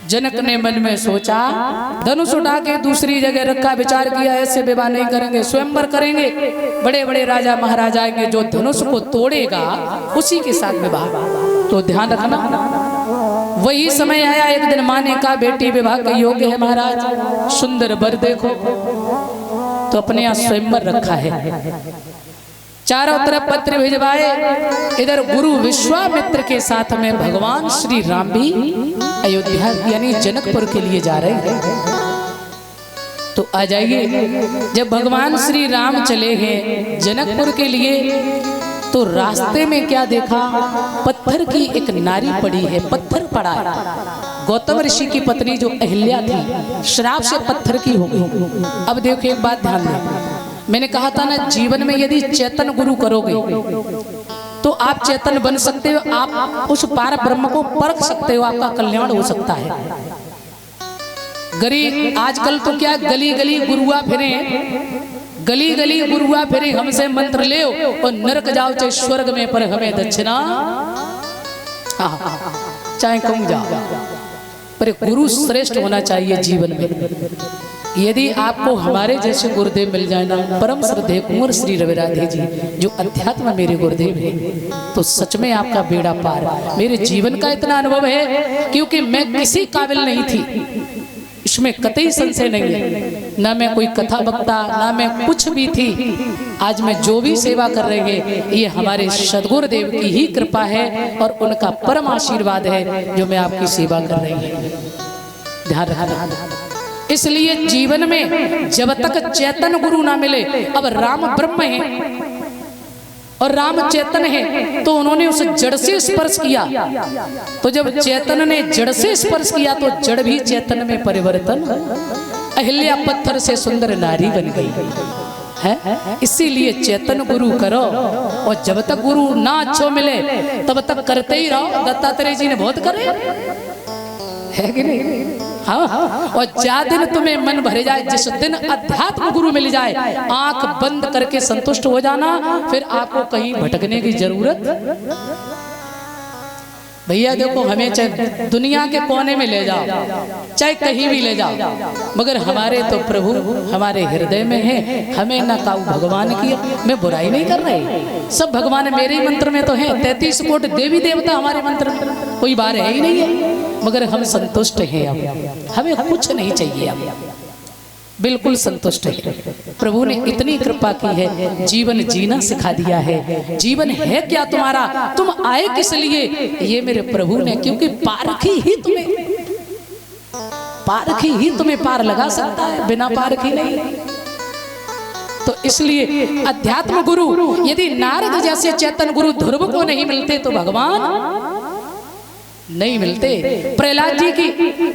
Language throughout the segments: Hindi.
जनक ने मन में सोचा, धनुष उठा के दूसरी जगह रखा, विचार किया ऐसे विवाह नहीं करेंगे, स्वयंवर करेंगे। बड़े बड़े राजा महाराजा आएंगे, जो धनुष को तोड़ेगा उसी के साथ विवाह। तो ध्यान रखना। वही समय आया, एक दिन माँ ने कहा बेटी विवाह के योग्य है महाराज, सुंदर वर देखो। तो अपने यहाँ स्वयंवर रखा है, चारों तरफ पत्र भिजवाए। इधर गुरु विश्वामित्र के साथ में भगवान श्री राम भी अयोध्या यानी जनकपुर के लिए जा रहे हैं। तो आ जाइए, जब भगवान श्री राम चले हैं जनकपुर के लिए, तो रास्ते में क्या देखा, पत्थर की एक नारी पड़ी है, पत्थर पड़ा है। गौतम ऋषि की पत्नी जो अहिल्या थी, श्राप से पत्थर की हो गई। अब देखो एक बात ध्यान दें, मैंने कहा था ना, जीवन में यदि चेतन गुरु करोगे तो आप चेतन बन सकते हो, आप उस पार ब्रह्म को परख सकते हो, आपका कल्याण हो सकता है। आजकल तो क्या गली गली गुरुआ फिरे, गली गली गुरुआ फिरे, हमसे मंत्र ले और नरक जाओ चाहे स्वर्ग में, पर हमें दक्षिणा चाहे कम जाओ, पर गुरु श्रेष्ठ होना चाहिए जीवन में। यदि आपको हमारे जैसे गुरुदेव मिल जाए ना, परम श्रद्धेय कुंवर श्री रवि राधे जी जो अध्यात्म मेरे गुरुदेव हैं, तो सच में आपका बेड़ा पार। मेरे जीवन का इतना अनुभव है, क्योंकि मैं किसी काबिल नहीं थी, इसमें कतई संशय नहीं है। ना मैं कोई कथा वक्ता, ना मैं कुछ भी थी। आज मैं जो भी सेवा कर रहे हैं, ये हमारे सद्गुरुदेव की ही कृपा है और उनका परम आशीर्वाद है जो मैं आपकी सेवा कर रही हूँ। ध्यान रखना। इसलिए जीवन में जब तक चेतन गुरु ना मिले, अब राम ब्रह्म है और राम चेतन है, तो उन्होंने उस जड़ से स्पर्श किया। तो जब चेतन ने जड़ से स्पर्श किया, तो जड़ भी चेतन में परिवर्तन। अहिल्या पत्थर से सुंदर नारी बन गई है। इसीलिए चेतन गुरु करो, और जब तक गुरु ना अच्छो मिले तब तक करते ही रहो। दत्तात्रेय जी ने बहुत करे, है कि नहीं? हाँ। और जा दिन तुम्हें मन भरे जाए, जिस दिन अध्यात्म गुरु मिल जाए, आंख बंद करके संतुष्ट हो जाना, फिर आपको कहीं भटकने की जरूरत। भैया देखो, हमें चाहे दुनिया के कोने में ले जाओ, चाहे कहीं भी ले जाओ, मगर हमारे तो प्रभु हमारे हृदय में है। हमें न काऊ भगवान की, मैं बुराई नहीं कर रही, सब भगवान मेरे ही मंत्र में तो है। 33 कोटि देवी देवता हमारे मंत्र में, कोई बात है ही नहीं है, मगर हम संतुष्ट हैं। अब हमें कुछ नहीं चाहिए, अब बिल्कुल संतुष्ट है। प्रभु ने इतनी कृपा की है, जीवन जीना सिखा दिया है। जीवन है क्या तुम्हारा, तुम आए किस लिए, ये मेरे प्रभु ने, क्योंकि पारखी ही तुम्हें पार लगा सकता है, बिना पारखी नहीं। तो इसलिए अध्यात्म गुरु, यदि नारद जैसे चेतन गुरु ध्रुव को नहीं मिलते, तो भगवान नहीं मिलते। प्रहलाद जी की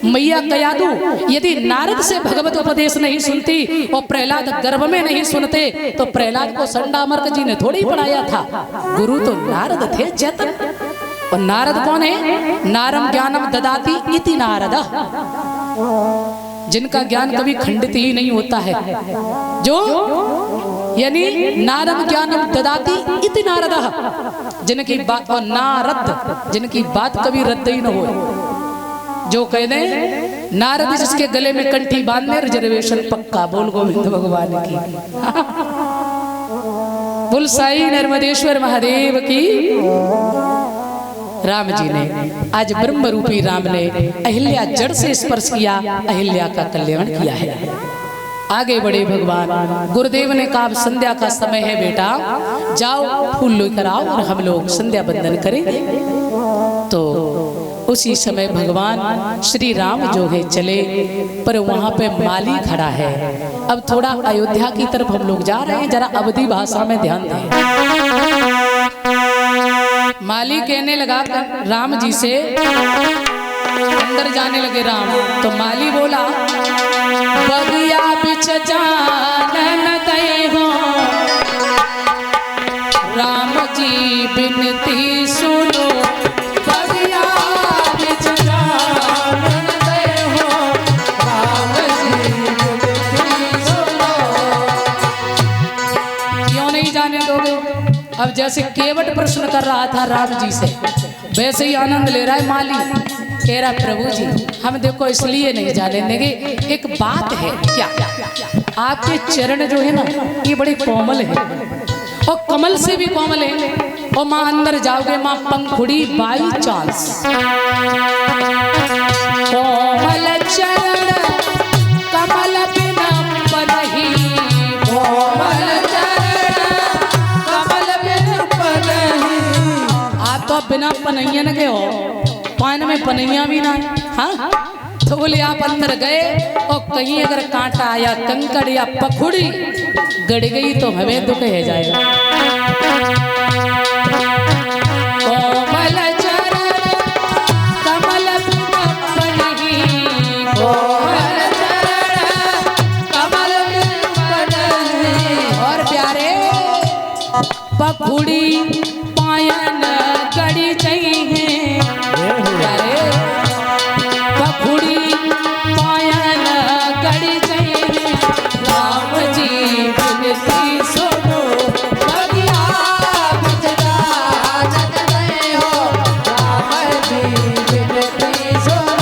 मैया कयादू यदि नारद से भगवत उपदेश नहीं सुनती और प्रहलाद गर्भ में नहीं सुनते, तो प्रहलाद को संडामर्क जी ने थोड़ी पढ़ाया था। गुरु तो नारद थे, चेतन। और नारद कौन है? नारम ज्ञानम ददाति इति नारद, जिनका ज्ञान कभी खंडित ही नहीं होता है, जो यानी नारम ज्ञानम ददाति इति नारद, जिनकी बात, और नारद जिनकी बात कभी रद्द ही न हो। जो कह दे नारद जिसके गले में कंठी बांधने, रिजर्वेशन पक्का। बोल गोविंद भगवान की, बोल साई नर्मदेश्वर महादेव की। राम जी ने, आज ब्रह्म रूपी राम ने अहिल्या जड़ से स्पर्श किया, अहिल्या का कल्याण किया है। आगे बढ़े भगवान। गुरुदेव ने कहा संध्या का समय है बेटा, जाओ फूल लेकर आओ और हम लोग संध्या बंदन करेंगे। तो उसी समय भगवान श्री राम जो है चले, पर वहां पे माली खड़ा है। अब थोड़ा अयोध्या की तरफ हम लोग जा रहे हैं, जरा अवधी भाषा में ध्यान दें। माली कहने लगा राम जी से, अंदर जाने लगे राम, तो माली बोला बगिया बिछ जानन दई हो, राम जी बिनती सुनो, बगिया बिछ जानन दई हो, राम जी बिनती सुनो। क्यों नहीं जाने दोगे? अब जैसे केवट प्रश्न कर रहा था राम जी से, वैसे ही आनंद ले रहा है माली। कह रहा प्रभु जी हम देखो इसलिए नहीं जाने देंगे, एक बात है। क्या? आपके चरण जो है ना ये बड़े कोमल है और कमल से भी कोमल है। और माँ अंदर जाओगे माँ पंखुड़ी बाई चांस। कोमल चरण कमल बिना पनही, कोमल चरण कमल बिना पनही। आप तो बिना पनैयन के हो, पान में पनैया भी ना है। हाँ तो बोले आप अंदर गए और कहीं अगर कांटा या कंकड़ या पखुड़ी गड़ गई तो हमें दुख है जाएगा। कोमल चरण कमल बिना पनही, कोमल चरण कमल बिना पनही। और प्यारे पखुड़ी पायन गड़ी चाहिए, प्यारे पखुड़ी पायन गड़ी चाहिए। राम जी बिनती सुनो बगिया बिचरा जग गए हो, राम जी बिनती सुनो।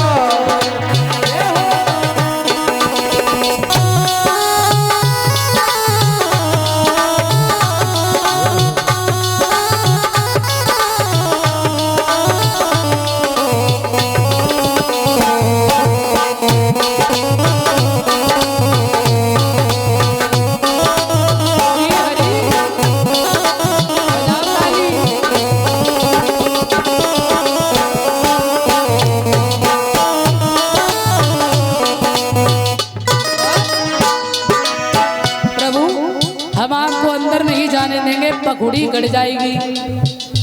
हम आपको अंदर नहीं जाने देंगे, पखुड़ी गड़ जाएगी।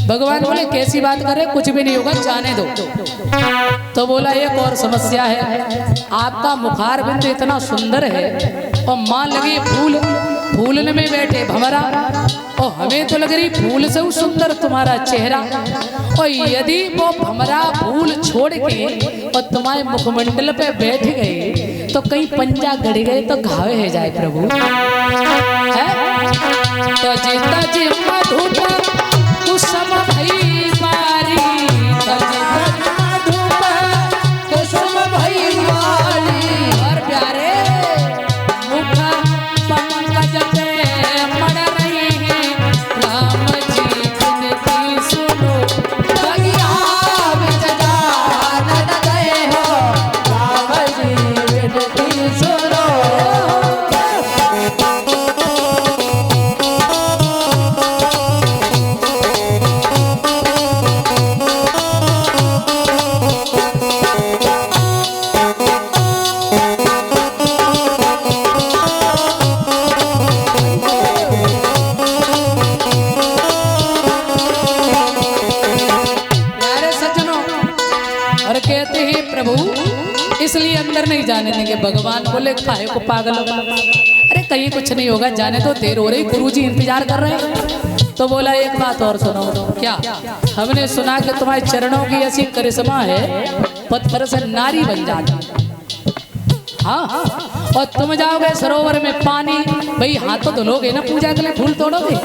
भगवान बोले कैसी बात करे, कुछ भी नहीं होगा जाने दो। तो बोला एक और समस्या है, आपका मुखार बिंदु इतना सुंदर है और माँ लगी फूल फूलने में बैठे भंवरा, और हमें तो लग रही फूल से सुंदर तुम्हारा चेहरा। और यदि वो भंवरा फूल छोड़ के और तुम्हारे मुखमंडल पे बैठ गए तो कहीं पंजा गड़ गए तो घाव है जाए प्रभु। तजी तजी मधुपा कुसुम भई बारी, तजी तजी मधुपा कुसुम भई बारी। और प्यारे मुख पंकज पे मड़ रही है, राम जी बिनती सुनो बगिया बिच जान न गए हो, राम जी बिनती सुनो। और कहते हैं प्रभु इसलिए अंदर नहीं जाने देंगे। भगवान बोले काहे को पागल हो, अरे कहीं कुछ नहीं होगा, जाने तो देर हो रही, गुरुजी इंतजार कर रहे हैं। तो बोला एक बात और सुनो। क्या? हमने सुना कि तुम्हारे चरणों की ऐसी करिश्मा है पत्थर से नारी बन जाती। हाँ और तुम जाओगे सरोवर में पानी, भाई हाथ तो धुलोगे ना, पूजा के लिए फूल तोड़ोगे।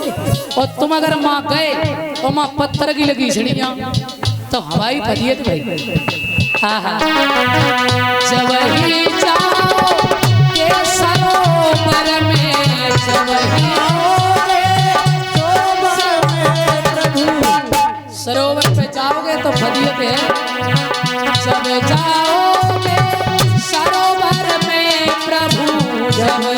और तुम अगर माँ गए और माँ पत्थर की लगी छिड़ियाँ तो हवाई फदियत भाई। हाँ हाँ जब ही जाओ के सरोवर में, जब ही सरोवर पे जाओगे तो फदियत है। जब जाओगे सरोवर में प्रभु, जब